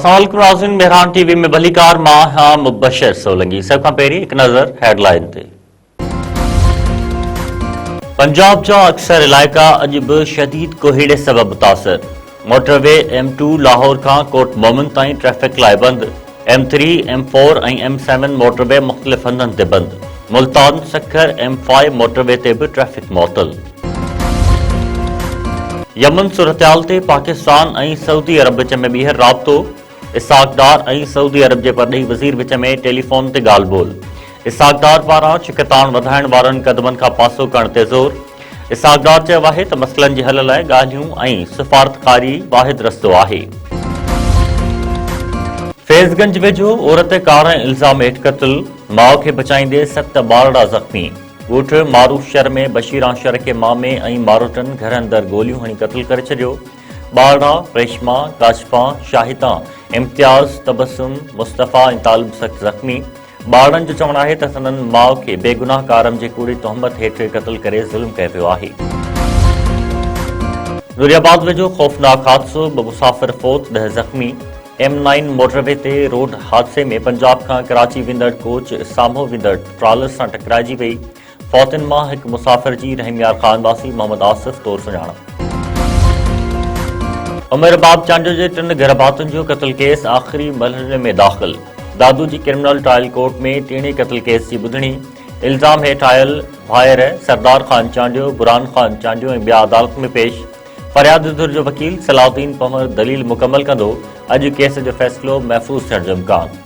अस्सलाम नाज़रीन, मेहरान टीवी में भलीकार मां हां मुबशर सोलंगी। सब खां पहिरीं हिकु नज़र हेडलाइन ते। पंजाब जा अक्सर इलाइक़ा अॼु बि शदीद कोहीड़े सबब मुतासिर। मोटरवे M2 लाहौर खां कोट मोमिन ताईं ट्रैफ़िक लाइ बंदि। M3, M4 ऐं M7 मोटरवे मुख़्तलिफ़ हंधनि ते बंदि। मुल्तान, सखर, M5 मोटरवे ते बि ट्रैफ़िक मुअतल। यमन सूरतहाल ते पाकिस्तान ऐं सऊदी अरब विच में ॿीहर राब्तो। इसाक डार ऐं सऊदी अरब जे परॾेही वज़ीर विच में टेलीफोन ते ॻाल्हि ॿोल। इसाक डार पारां छिकताण वधाइण वारनि क़दमनि खां पासो करण ते ज़ोर। इसाक डार चयो आहे त मसइलनि जे हल लाइ ॻाल्हियूं ऐं सिफ़ारतकारी वाहिद रस्तो आहे। फैज़गंज वेझो औरत कार ऐं इल्ज़ाम हेठि क़त्ल। माउ खे बचाईंदे 7 ॿारड़ा ज़ख़्मी। ॻोठ मारूफ शहर में बशीरां शहर के मामे ऐं मारोटनि घर अंदरि गोलियूं हणी क़त्ल करे छॾियो। ॿारड़ा, रेशमा, काशफा, शाहिदा, इम्तियाज़, तबसुम, मुस्तफ़ा ऐं तालिब सख़्त ज़ख़्मी। ॿारनि जो चवणु आहे त संदनि माउ खे बेगुनाह कारम जे कूड़ी तोहमत हेठि क़त्ल करे ज़ुल्म कयो वियो आहे। नूरियाबाद वेझो ख़ौफ़नाक हादसो, 2 मुसाफ़िर फ़ौत, 10 ज़ख़्मी। M9 मोटरवे ते रोड हादसे में पंजाब खां कराची वेंदड़ कोच साम्हूं वेंदड़ ट्रालर सां टकराइजी वई। फ़ौतनि मां हिकु मुसाफ़िर जी रहीमयार ख़ान वासी मोहम्मद आसिफ तौर सुञाणप। उमरबाब चांडियो जे 3 घरभातुनि जो क़त्ल केस आख़िरी मरहले में दाख़िल। दादू जी क्रिमिनल ट्रायल कोर्ट में टीणी क़त्ल केस जी ॿुधणी। इल्ज़ाम हेठि आयल भाइर सरदार ख़ान चांडियो, बुरहान ख़ान चांडियो ऐं ॿिया अदालत में पेश। फ़रियाद धुर जो वकील सलाउद्दीन पंवर दलील मुकमल कंदो। अॼु केस जो फ़ैसिलो महफ़ूज़ थियण जो इम्कान।